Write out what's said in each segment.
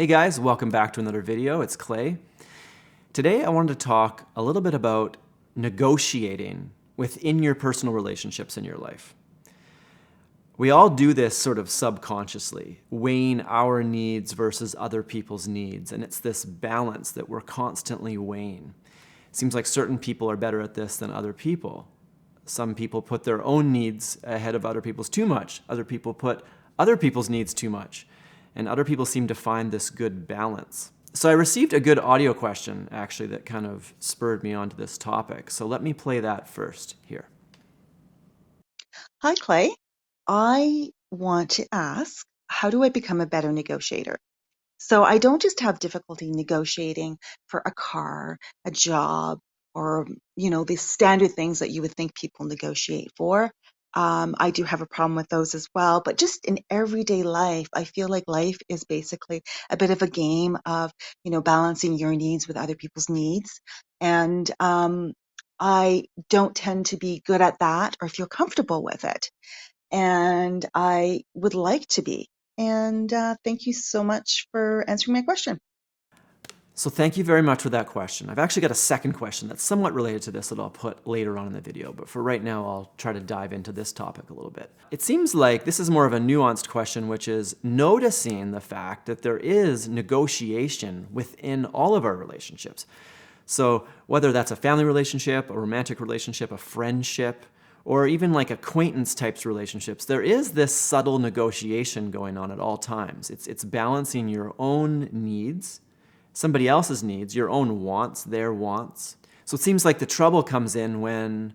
Hey guys, welcome back to another video. It's Clay. Today I wanted to talk a little bit about negotiating within your personal relationships in your life. We all do this sort of subconsciously, weighing our needs versus other people's needs, and it's this balance that we're constantly weighing. It seems like certain people are better at this than other people. Some people put their own needs ahead of other people's too much. Other people put other people's needs too much. And other people seem to find this good balance. So I received a good audio question, actually, that kind of spurred me onto this topic. So let me play that first here. Hi, Clay. I want to ask, how do I become a better negotiator? So I don't just have difficulty negotiating for a car, a job, or, the standard things that you would think people negotiate for. I do have a problem with those as well. But just in everyday life, I feel like life is basically a bit of a game of, balancing your needs with other people's needs. And I don't tend to be good at that or feel comfortable with it. And I would like to be. And thank you so much for answering my question. So thank you very much for that question. I've actually got a second question that's somewhat related to this that I'll put later on in the video, but for right now, I'll try to dive into this topic a little bit. It seems like this is more of a nuanced question, which is noticing the fact that there is negotiation within all of our relationships. So whether that's a family relationship, a romantic relationship, a friendship, or even like acquaintance types relationships, there is this subtle negotiation going on at all times. It's balancing your own needs, somebody else's needs, your own wants, their wants. So it seems like the trouble comes in when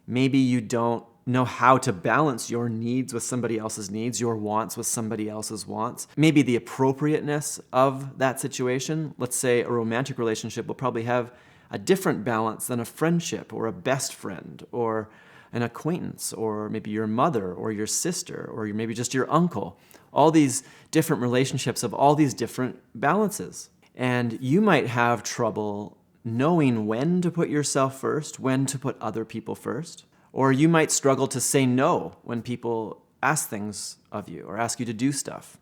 maybe you don't know how to balance your needs with somebody else's needs, your wants with somebody else's wants. Maybe the appropriateness of that situation. Let's say a romantic relationship will probably have a different balance than a friendship or a best friend or an acquaintance or maybe your mother or your sister or maybe just your uncle. All these different relationships have all these different balances. And you might have trouble knowing when to put yourself first, when to put other people first. Or you might struggle to say no when people ask things of you or ask you to do stuff.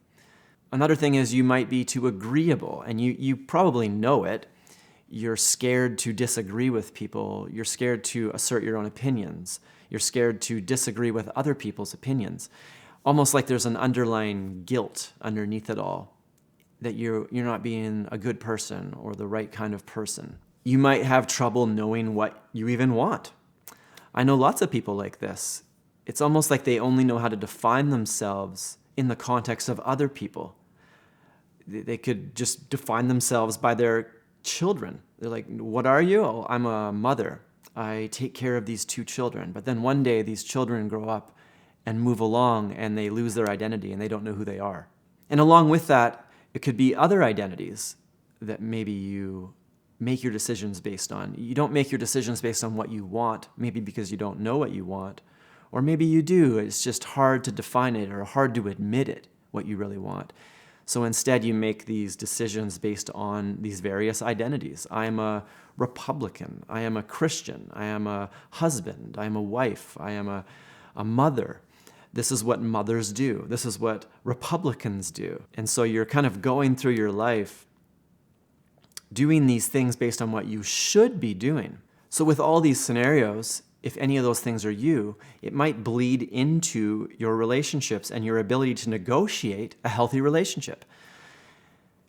Another thing is you might be too agreeable, and you probably know it. You're scared to disagree with people. You're scared to assert your own opinions. You're scared to disagree with other people's opinions. Almost like there's an underlying guilt underneath it all, that you're not being a good person or the right kind of person. You might have trouble knowing what you even want. I know lots of people like this. It's almost like they only know how to define themselves in the context of other people. They could just define themselves by their children. They're like, what are you? Oh, I'm a mother. I take care of these two children. But then one day these children grow up and move along and they lose their identity and they don't know who they are. And along with that, it could be other identities that maybe you make your decisions based on. You don't make your decisions based on what you want, maybe because you don't know what you want, or maybe you do. It's just hard to define it or hard to admit it, what you really want. So instead, you make these decisions based on these various identities. I am a Republican. I am a Christian. I am a husband. I am a wife. I am a mother. This is what mothers do. This is what Republicans do. And so you're kind of going through your life doing these things based on what you should be doing. So with all these scenarios, if any of those things are you, it might bleed into your relationships and your ability to negotiate a healthy relationship.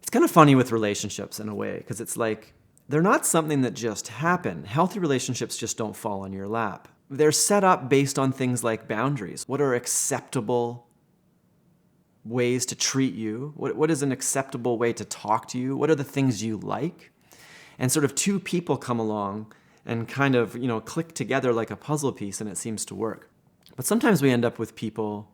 It's kind of funny with relationships in a way, because it's like they're not something that just happen. Healthy relationships just don't fall on your lap. They're set up based on things like boundaries. What are acceptable ways to treat you? What is an acceptable way to talk to you? What are the things you like? And sort of two people come along and kind of, click together like a puzzle piece, and it seems to work. But sometimes we end up with people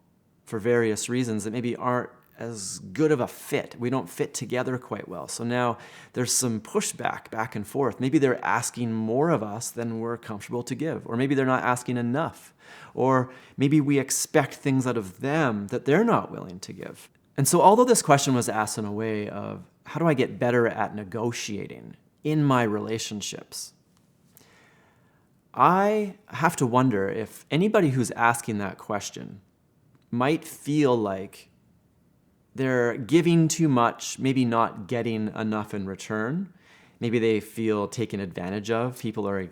for various reasons that maybe aren't as good of a fit. We don't fit together quite well. So now there's some pushback back and forth. Maybe they're asking more of us than we're comfortable to give, or maybe they're not asking enough, or maybe we expect things out of them that they're not willing to give. And so although this question was asked in a way of, how do I get better at negotiating in my relationships? I have to wonder if anybody who's asking that question might feel like they're giving too much, maybe not getting enough in return. Maybe they feel taken advantage of. People are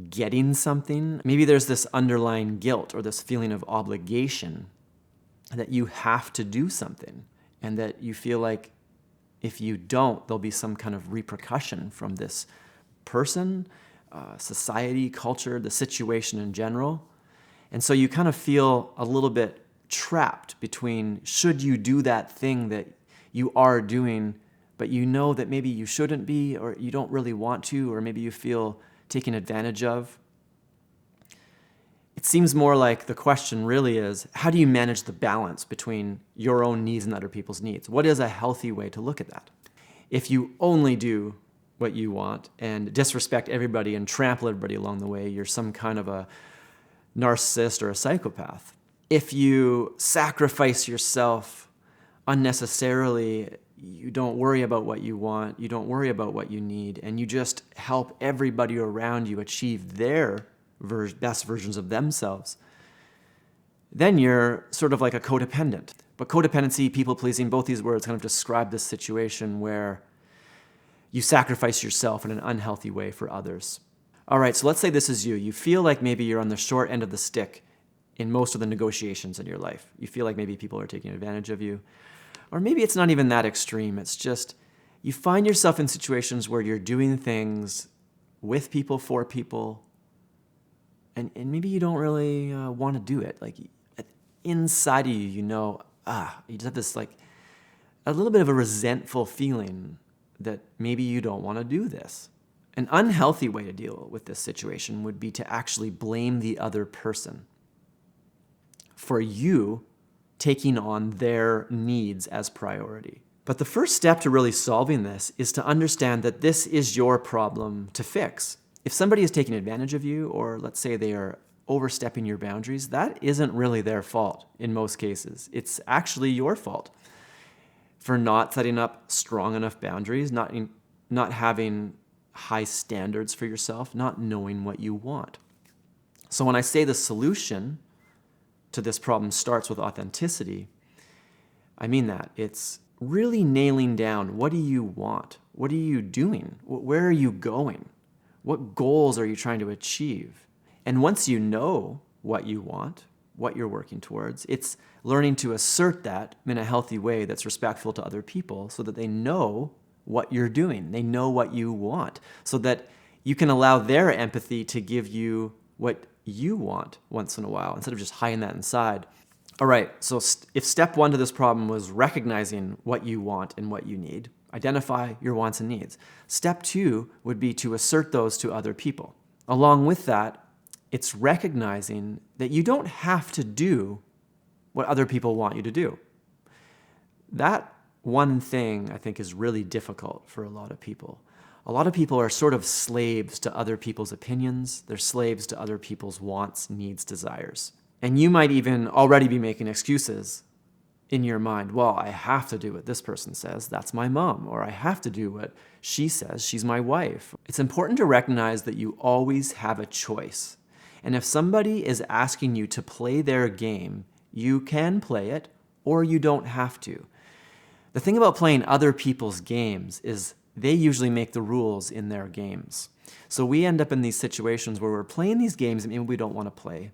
getting something. Maybe there's this underlying guilt or this feeling of obligation that you have to do something, and that you feel like if you don't, there'll be some kind of repercussion from this person, society, culture, the situation in general. And so you kind of feel a little bit trapped between, should you do that thing that you are doing, but you know that maybe you shouldn't be, or you don't really want to, or maybe you feel taken advantage of. It seems more like the question really is, how do you manage the balance between your own needs and other people's needs? What is a healthy way to look at that? If you only do what you want and disrespect everybody and trample everybody along the way, you're some kind of a narcissist or a psychopath. If you sacrifice yourself unnecessarily, you don't worry about what you want, you don't worry about what you need, and you just help everybody around you achieve their best versions of themselves, then you're sort of like a codependent. But codependency, people-pleasing, both these words kind of describe this situation where you sacrifice yourself in an unhealthy way for others. All right, so let's say this is you. You feel like maybe you're on the short end of the stick in most of the negotiations in your life. You feel like maybe people are taking advantage of you. Or maybe it's not even that extreme. It's just you find yourself in situations where you're doing things with people, for people, and maybe you don't really want to do it. Like inside of you, you just have this like a little bit of a resentful feeling that maybe you don't want to do this. An unhealthy way to deal with this situation would be to actually blame the other person for you taking on their needs as priority. But the first step to really solving this is to understand that this is your problem to fix. If somebody is taking advantage of you, or let's say they are overstepping your boundaries, that isn't really their fault in most cases. It's actually your fault for not setting up strong enough boundaries, not having high standards for yourself, not knowing what you want. So when I say the solution to this problem starts with authenticity, I mean that. It's really nailing down, what do you want? What are you doing? Where are you going? What goals are you trying to achieve? And once you know what you want, what you're working towards, it's learning to assert that in a healthy way that's respectful to other people so that they know what you're doing. They know what you want, so that you can allow their empathy to give you what you want once in a while, instead of just hiding that inside. All right, so if step one to this problem was recognizing what you want and what you need, identify your wants and needs. Step two would be to assert those to other people. Along with that, it's recognizing that you don't have to do what other people want you to do. That one thing, I think, is really difficult for a lot of people. A lot of people are sort of slaves to other people's opinions. They're slaves to other people's wants, needs, desires. And you might even already be making excuses in your mind. Well, I have to do what this person says. That's my mom. Or I have to do what she says. She's my wife. It's important to recognize that you always have a choice. And if somebody is asking you to play their game, you can play it, or you don't have to. The thing about playing other people's games is they usually make the rules in their games. So we end up in these situations where we're playing these games that maybe we don't want to play.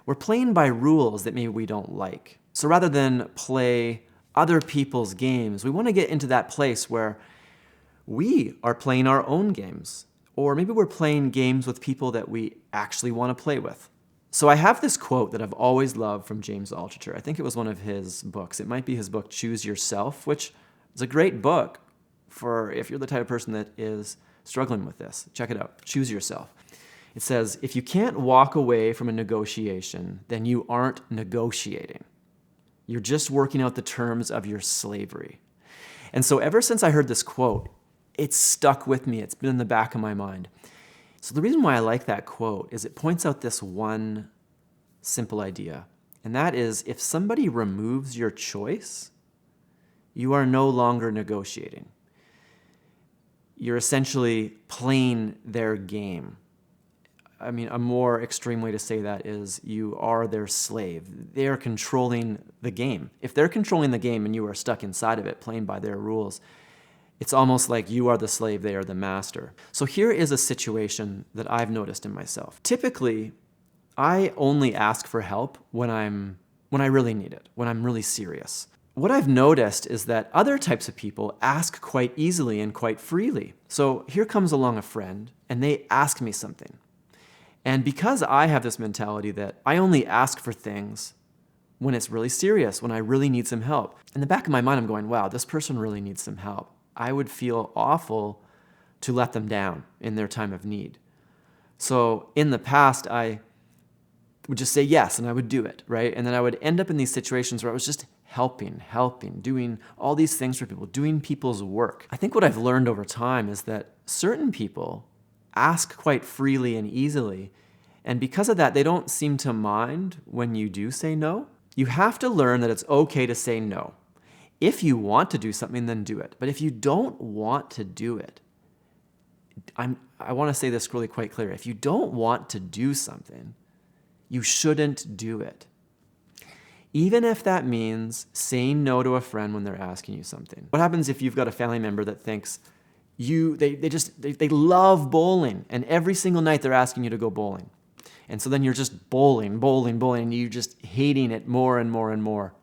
We're playing by rules that maybe we don't like. So rather than play other people's games, we want to get into that place where we are playing our own games. Or maybe we're playing games with people that we actually want to play with. So I have this quote that I've always loved from James Altucher. I think it was one of his books. It might be his book, Choose Yourself, which is a great book for if you're the type of person that is struggling with this. Check it out, Choose Yourself. It says, if you can't walk away from a negotiation, then you aren't negotiating. You're just working out the terms of your slavery. And so ever since I heard this quote, it's stuck with me. It's been in the back of my mind. So the reason why I like that quote is it points out this one simple idea. And that is, if somebody removes your choice, you are no longer negotiating. You're essentially playing their game. I mean, a more extreme way to say that is you are their slave. They're controlling the game. If they're controlling the game and you are stuck inside of it, playing by their rules, it's almost like you are the slave, they are the master. So here is a situation that I've noticed in myself. Typically, I only ask for help when I really need it, when I'm really serious. What I've noticed is that other types of people ask quite easily and quite freely. So here comes along a friend and they ask me something. And because I have this mentality that I only ask for things when it's really serious, when I really need some help, in the back of my mind I'm going, wow, this person really needs some help. I would feel awful to let them down in their time of need. So in the past, I would just say yes and I would do it, right? And then I would end up in these situations where I was just helping, doing all these things for people, doing people's work. I think what I've learned over time is that certain people ask quite freely and easily, and because of that, they don't seem to mind when you do say no. You have to learn that it's okay to say no. If you want to do something, then do it. But if you don't want to do it, I want to say this really quite clear. If you don't want to do something, you shouldn't do it. Even if that means saying no to a friend when they're asking you something. What happens if you've got a family member that thinks they love bowling, and every single night they're asking you to go bowling. And so then you're just bowling, and you're just hating it more and more and more.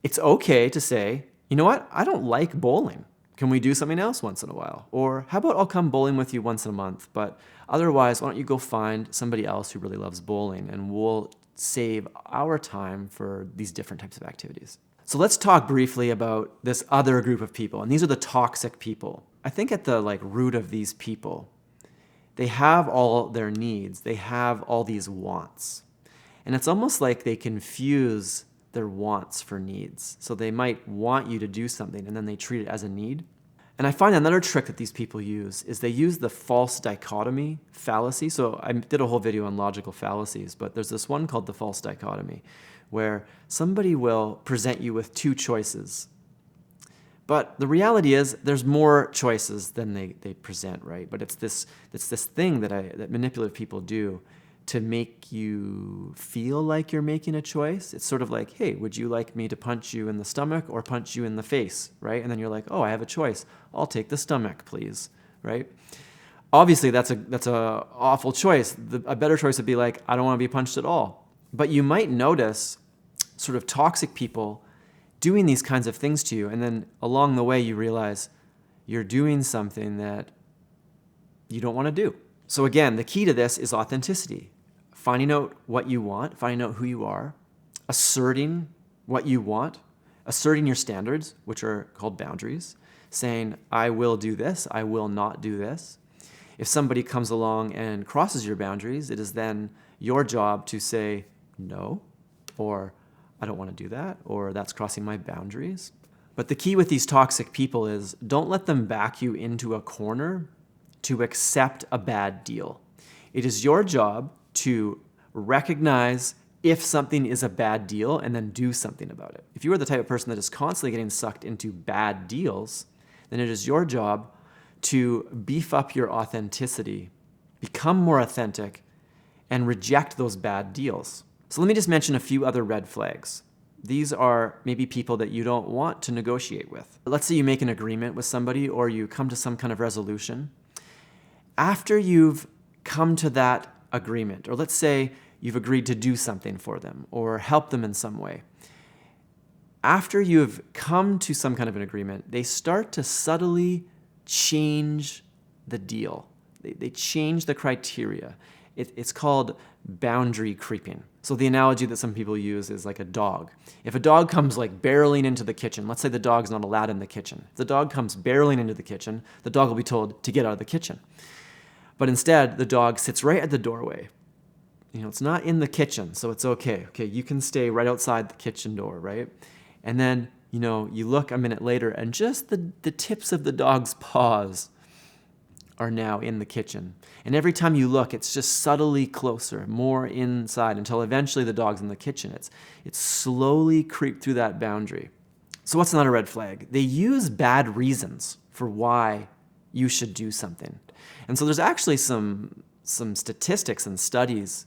It's okay to say, you know what? I don't like bowling. Can we do something else once in a while? Or how about I'll come bowling with you once in a month, but otherwise, why don't you go find somebody else who really loves bowling and we'll save our time for these different types of activities. So let's talk briefly about this other group of people, and these are the toxic people. I think at the root of these people, they have all their needs, they have all these wants. And it's almost like they confuse their wants for needs. So they might want you to do something and then they treat it as a need. And I find another trick that these people use is they use the false dichotomy fallacy. So I did a whole video on logical fallacies, but there's this one called the false dichotomy, where somebody will present you with two choices. But the reality is there's more choices than they present, right? But it's this thing that manipulative people do to make you feel like you're making a choice. It's sort of like, hey, would you like me to punch you in the stomach or punch you in the face, right? And then you're like, oh, I have a choice. I'll take the stomach, please, right? Obviously, that's a awful choice. A better choice would be like, I don't want to be punched at all. But you might notice sort of toxic people doing these kinds of things to you, and then along the way you realize you're doing something that you don't want to do. So again, the key to this is authenticity. Finding out what you want, finding out who you are, asserting what you want, asserting your standards, which are called boundaries, saying, I will do this, I will not do this. If somebody comes along and crosses your boundaries, it is then your job to say no, or I don't want to do that, or that's crossing my boundaries. But the key with these toxic people is don't let them back you into a corner to accept a bad deal. It is your job to recognize if something is a bad deal and then do something about it. If you are the type of person that is constantly getting sucked into bad deals, then it is your job to beef up your authenticity, become more authentic, and reject those bad deals. So let me just mention a few other red flags. These are maybe people that you don't want to negotiate with. Let's say you make an agreement with somebody or you come to some kind of resolution. After you've come to that agreement, or let's say you've agreed to do something for them or help them in some way, after you've come to some kind of an agreement, they start to subtly change the deal. They change the criteria. It's called boundary creeping. So the analogy that some people use is like a dog. If a dog comes barreling into the kitchen, let's say the dog's not allowed in the kitchen. If the dog comes barreling into the kitchen, the dog will be told to get out of the kitchen. But instead, the dog sits right at the doorway. It's not in the kitchen, so it's okay. Okay, you can stay right outside the kitchen door, right? And then, you look a minute later and just the tips of the dog's paws are now in the kitchen. And every time you look, it's just subtly closer, more inside, until eventually the dog's in the kitchen. It's slowly creeped through that boundary. So what's not a red flag? They use bad reasons for why you should do something. And so there's actually some some statistics and studies.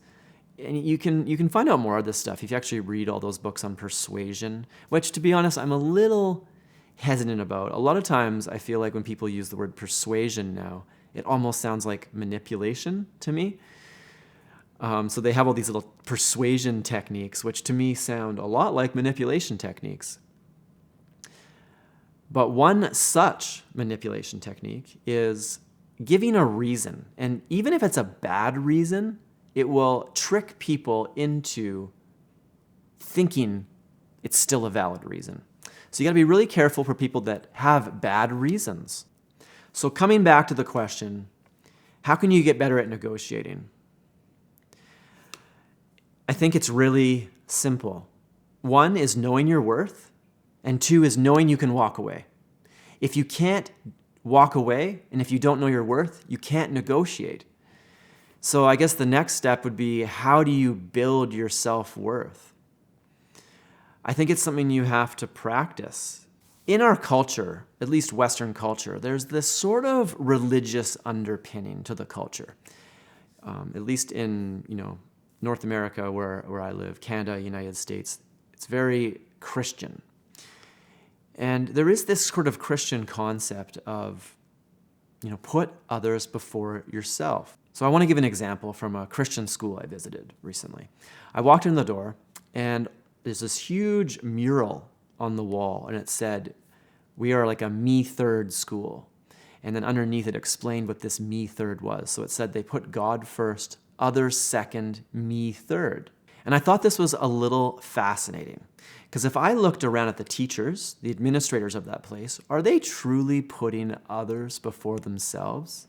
And you can find out more of this stuff if you actually read all those books on persuasion, which, to be honest, I'm a little hesitant about. A lot of times I feel like when people use the word persuasion now, it almost sounds like manipulation to me. So they have all these little persuasion techniques, which to me sound a lot like manipulation techniques. But one such manipulation technique is giving a reason. And even if it's a bad reason, it will trick people into thinking it's still a valid reason. So you got to be really careful for people that have bad reasons. So coming back to the question, how can you get better at negotiating? I think it's really simple. One is knowing your worth, and two is knowing you can walk away. If you can't walk away, and if you don't know your worth, you can't negotiate. So I guess the next step would be, how do you build your self-worth? I think it's something you have to practice. In our culture, at least Western culture, there's this sort of religious underpinning to the culture. At least in, North America, where I live, Canada, United States, it's very Christian. And there is this sort of Christian concept of, put others before yourself. So I want to give an example from a Christian school I visited recently. I walked in the door, and there's this huge mural on the wall, and it said, "We are like a me third school." And then underneath it explained what this me third was. So it said they put God first, others second, me third. And I thought this was a little fascinating, because if I looked around at the teachers, the administrators of that place, are they truly putting others before themselves?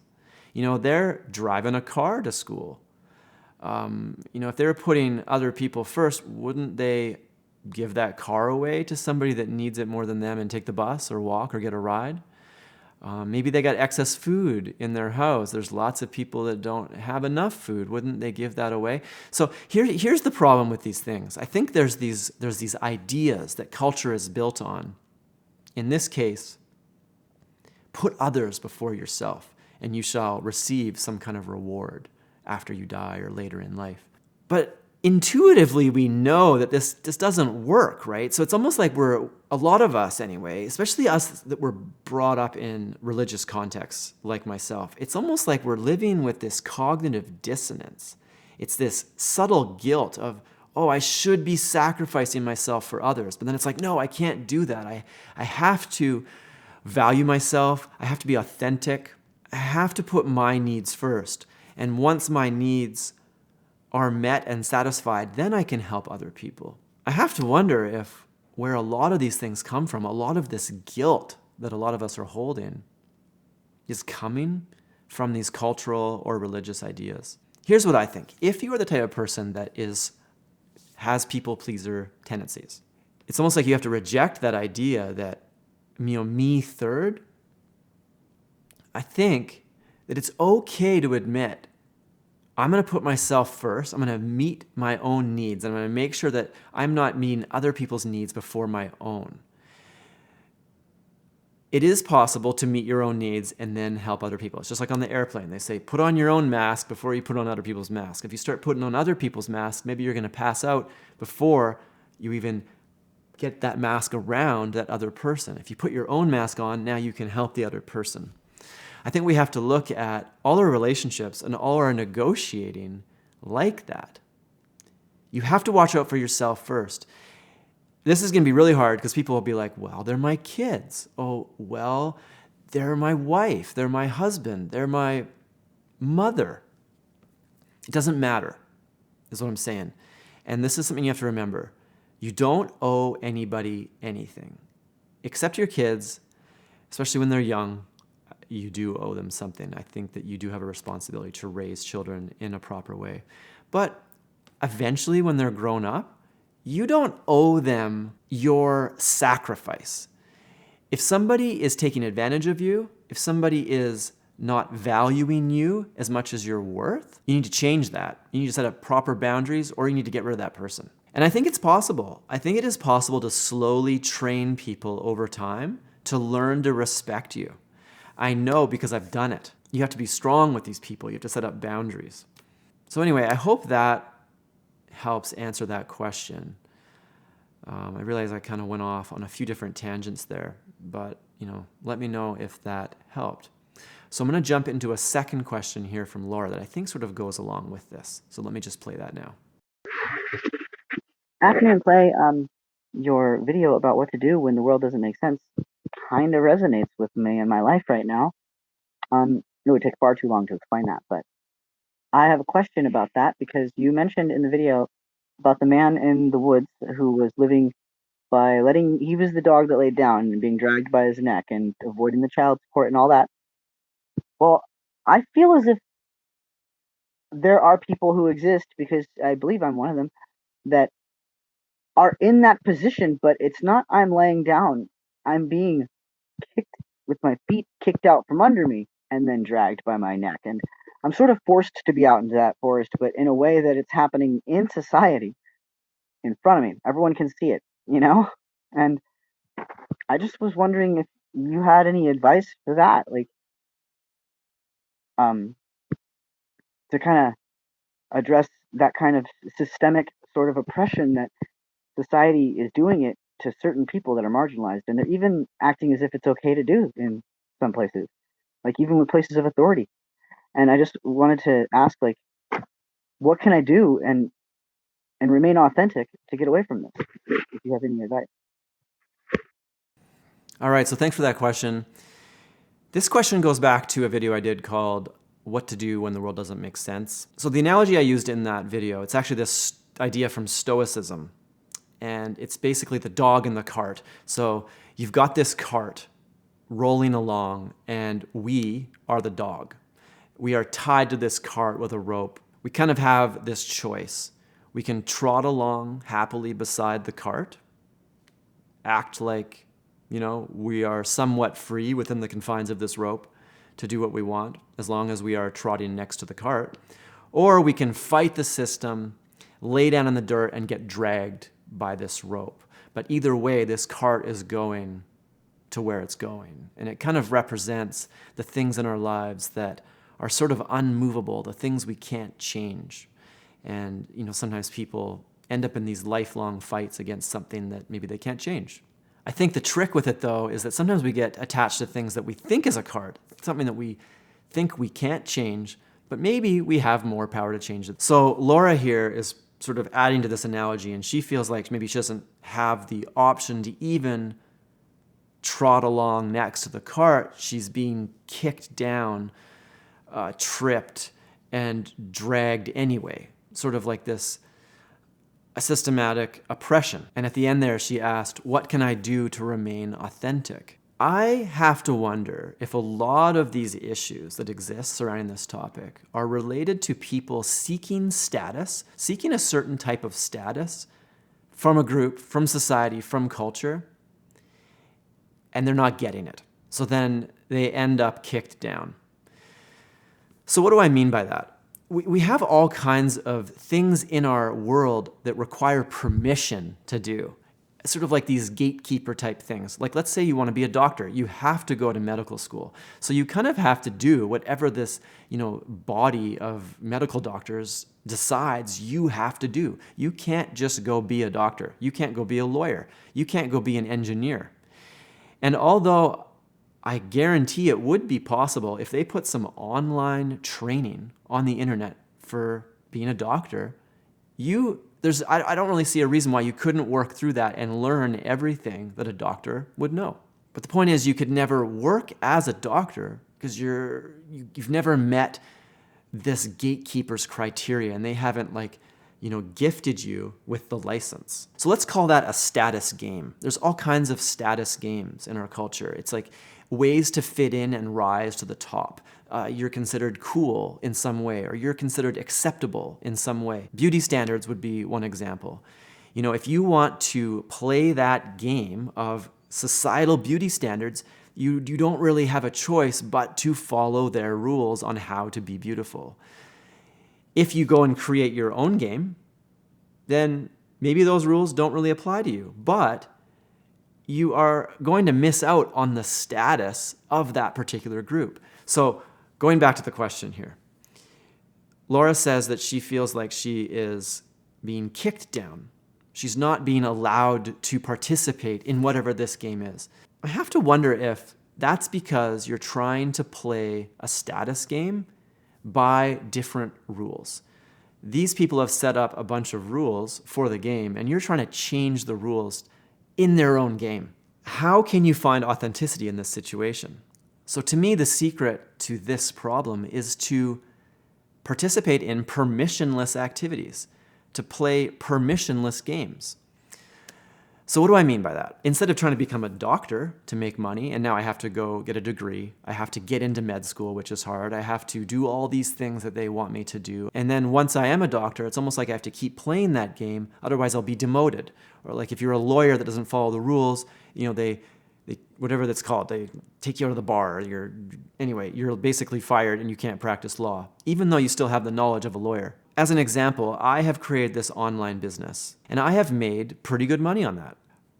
They're driving a car to school. If they were putting other people first, wouldn't they give that car away to somebody that needs it more than them and take the bus or walk or get a ride? Maybe they got excess food in their house. There's lots of people that don't have enough food. Wouldn't they give that away? So here's the problem with these things. I think there's these ideas that culture is built on. In this case, put others before yourself, and you shall receive some kind of reward after you die or later in life. But intuitively, we know that this doesn't work, right? So it's almost like a lot of us anyway, especially us that were brought up in religious contexts like myself, it's almost like we're living with this cognitive dissonance. It's this subtle guilt of, I should be sacrificing myself for others. But then it's like, no, I can't do that. I have to value myself. I have to be authentic. I have to put my needs first. And once my needs are met and satisfied, then I can help other people. I have to wonder if where a lot of these things come from, a lot of this guilt that a lot of us are holding, is coming from these cultural or religious ideas. Here's what I think. If you are the type of person that has people-pleaser tendencies, it's almost like you have to reject that idea that, me third. I think that it's okay to admit, I'm going to put myself first. I'm going to meet my own needs. I'm going to make sure that I'm not meeting other people's needs before my own. It is possible to meet your own needs and then help other people. It's just like on the airplane. They say, put on your own mask before you put on other people's masks. If you start putting on other people's masks, maybe you're going to pass out before you even get that mask around that other person. If you put your own mask on, now you can help the other person. I think we have to look at all our relationships and all our negotiating like that. You have to watch out for yourself first. This is going to be really hard because people will be like, well, they're my kids. Oh, well, they're my wife. They're my husband. They're my mother. It doesn't matter, is what I'm saying. And this is something you have to remember. You don't owe anybody anything, except your kids, especially when they're young. You do owe them something. I think that you do have a responsibility to raise children in a proper way. But eventually, when they're grown up, you don't owe them your sacrifice. If somebody is taking advantage of you, if somebody is not valuing you as much as you're worth, you need to change that. You need to set up proper boundaries, or you need to get rid of that person. And I think it's possible. I think it is possible to slowly train people over time to learn to respect you. I know because I've done it. You have to be strong with these people. You have to set up boundaries. So anyway, I hope that helps answer that question. I realize I kind of went off on a few different tangents there, but let me know if that helped. So I'm going to jump into a second question here from Laura that I think sort of goes along with this. So let me just play that now. Afternoon Play, your video about what to do when the world doesn't make sense kind of resonates with me in my life right now. It would take far too long to explain that, but I have a question about that because you mentioned in the video about the man in the woods who was living by he was the dog that laid down and being dragged by his neck and avoiding the child support and all that. Well, I feel as if there are people who exist, because I believe I'm one of them, that are in that position, but it's not I'm laying down. I'm being kicked with my feet kicked out from under me and then dragged by my neck. And I'm sort of forced to be out into that forest, but in a way that it's happening in society in front of me. Everyone can see it, And I just was wondering if you had any advice for that, like, to kind of address that kind of systemic sort of oppression that society is doing it to certain people that are marginalized, and they're even acting as if it's okay to do in some places, like even with places of authority. And I just wanted to ask, like, what can I do and remain authentic to get away from this? If you have any advice. All right, so thanks for that question. This question goes back to a video I did called What to Do When the World Doesn't Make Sense. So the analogy I used in that video, it's actually this idea from Stoicism. And it's basically the dog in the cart. So you've got this cart rolling along, and we are the dog. We are tied to this cart with a rope. We kind of have this choice. We can trot along happily beside the cart, act like, we are somewhat free within the confines of this rope to do what we want, as long as we are trotting next to the cart. Or we can fight the system, lay down in the dirt, and get dragged by this rope. But either way, this cart is going to where it's going. And it kind of represents the things in our lives that are sort of unmovable, the things we can't change. And, sometimes people end up in these lifelong fights against something that maybe they can't change. I think the trick with it, though, is that sometimes we get attached to things that we think is a cart, something that we think we can't change, but maybe we have more power to change it. So Laura here is sort of adding to this analogy, and she feels like maybe she doesn't have the option to even trot along next to the cart. She's being kicked down, tripped, and dragged anyway, sort of like this a systematic oppression. And at the end there, she asked, what can I do to remain authentic? I have to wonder if a lot of these issues that exist surrounding this topic are related to people seeking status, seeking a certain type of status from a group, from society, from culture, and they're not getting it. So then they end up kicked down. So what do I mean by that? We have all kinds of things in our world that require permission to do. Sort of like these gatekeeper type things. Like, let's say you want to be a doctor. You have to go to medical school. So you kind of have to do whatever this, body of medical doctors decides you have to do. You can't just go be a doctor. You can't go be a lawyer. You can't go be an engineer. And although I guarantee it would be possible if they put some online training on the internet for being a doctor, I don't really see a reason why you couldn't work through that and learn everything that a doctor would know. But the point is, you could never work as a doctor because you've never met this gatekeeper's criteria, and they haven't gifted you with the license. So let's call that a status game. There's all kinds of status games in our culture. It's like ways to fit in and rise to the top. You're considered cool in some way, or you're considered acceptable in some way. Beauty standards would be one example. If you want to play that game of societal beauty standards, you don't really have a choice but to follow their rules on how to be beautiful. If you go and create your own game, then maybe those rules don't really apply to you, but you are going to miss out on the status of that particular group. So Going back to the question here. Laura says that she feels like she is being kicked down. She's not being allowed to participate in whatever this game is. I have to wonder if that's because you're trying to play a status game by different rules. These people have set up a bunch of rules for the game, and you're trying to change the rules in their own game. How can you find authenticity in this situation? So to me, the secret to this problem is to participate in permissionless activities, to play permissionless games. So what do I mean by that? Instead of trying to become a doctor to make money, and now I have to go get a degree, I have to get into med school, which is hard, I have to do all these things that they want me to do. And then once I am a doctor, it's almost like I have to keep playing that game, otherwise I'll be demoted. Or like if you're a lawyer that doesn't follow the rules, they whatever that's called, they take you out of the bar. You're basically fired and you can't practice law, even though you still have the knowledge of a lawyer. As an example, I have created this online business, and I have made pretty good money on that.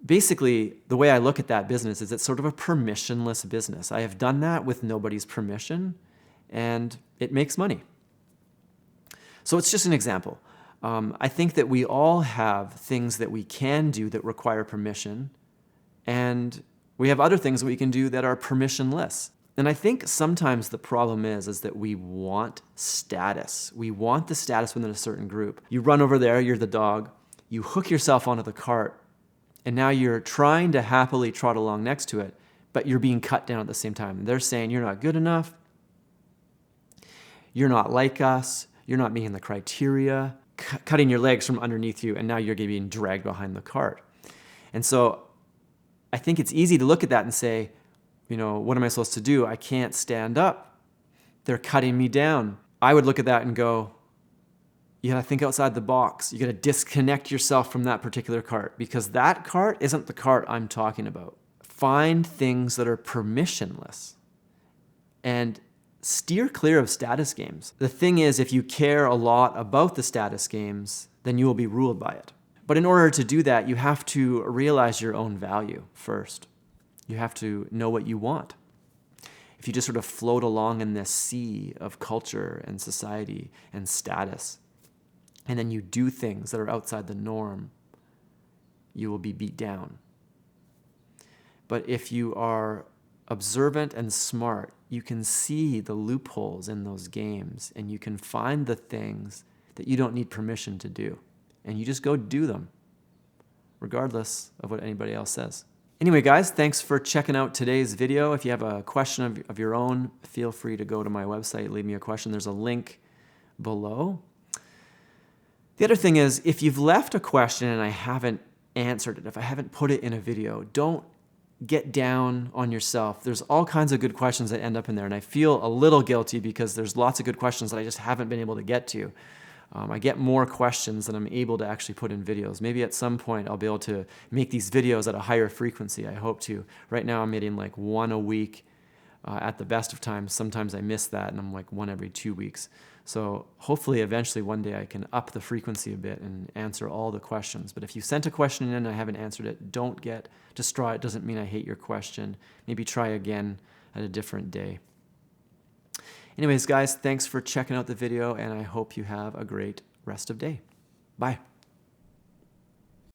Basically, the way I look at that business is it's sort of a permissionless business. I have done that with nobody's permission, and it makes money. So it's just an example. I think that we all have things that we can do that require permission, and we have other things that we can do that are permissionless. And I think sometimes the problem is that we want status. We want the status within a certain group. You run over there, you're the dog, you hook yourself onto the cart, and now you're trying to happily trot along next to it, but you're being cut down at the same time. They're saying you're not good enough, you're not like us, you're not meeting the criteria, cutting your legs from underneath you, and now you're being dragged behind the cart. And so I think it's easy to look at that and say, what am I supposed to do? I can't stand up. They're cutting me down. I would look at that and go, you gotta think outside the box. You gotta disconnect yourself from that particular cart, because that cart isn't the cart I'm talking about. Find things that are permissionless and steer clear of status games. The thing is, if you care a lot about the status games, then you will be ruled by it. But in order to do that, you have to realize your own value first. You have to know what you want. If you just sort of float along in this sea of culture and society and status, and then you do things that are outside the norm, you will be beat down. But if you are observant and smart, you can see the loopholes in those games, and you can find the things that you don't need permission to do. And you just go do them, regardless of what anybody else says. Anyway, guys, thanks for checking out today's video. If you have a question of your own, feel free to go to my website, leave me a question. There's a link below. The other thing is, if you've left a question and I haven't answered it, if I haven't put it in a video, don't get down on yourself. There's all kinds of good questions that end up in there, and I feel a little guilty because there's lots of good questions that I just haven't been able to get to. I get more questions than I'm able to actually put in videos. Maybe at some point I'll be able to make these videos at a higher frequency. I hope to. Right now I'm getting like one a week at the best of times. Sometimes I miss that and I'm like one every 2 weeks. So hopefully eventually one day I can up the frequency a bit and answer all the questions. But if you sent a question in and I haven't answered it, don't get distraught. It doesn't mean I hate your question. Maybe try again at a different day. Anyways, guys, thanks for checking out the video, and I hope you have a great rest of day. Bye.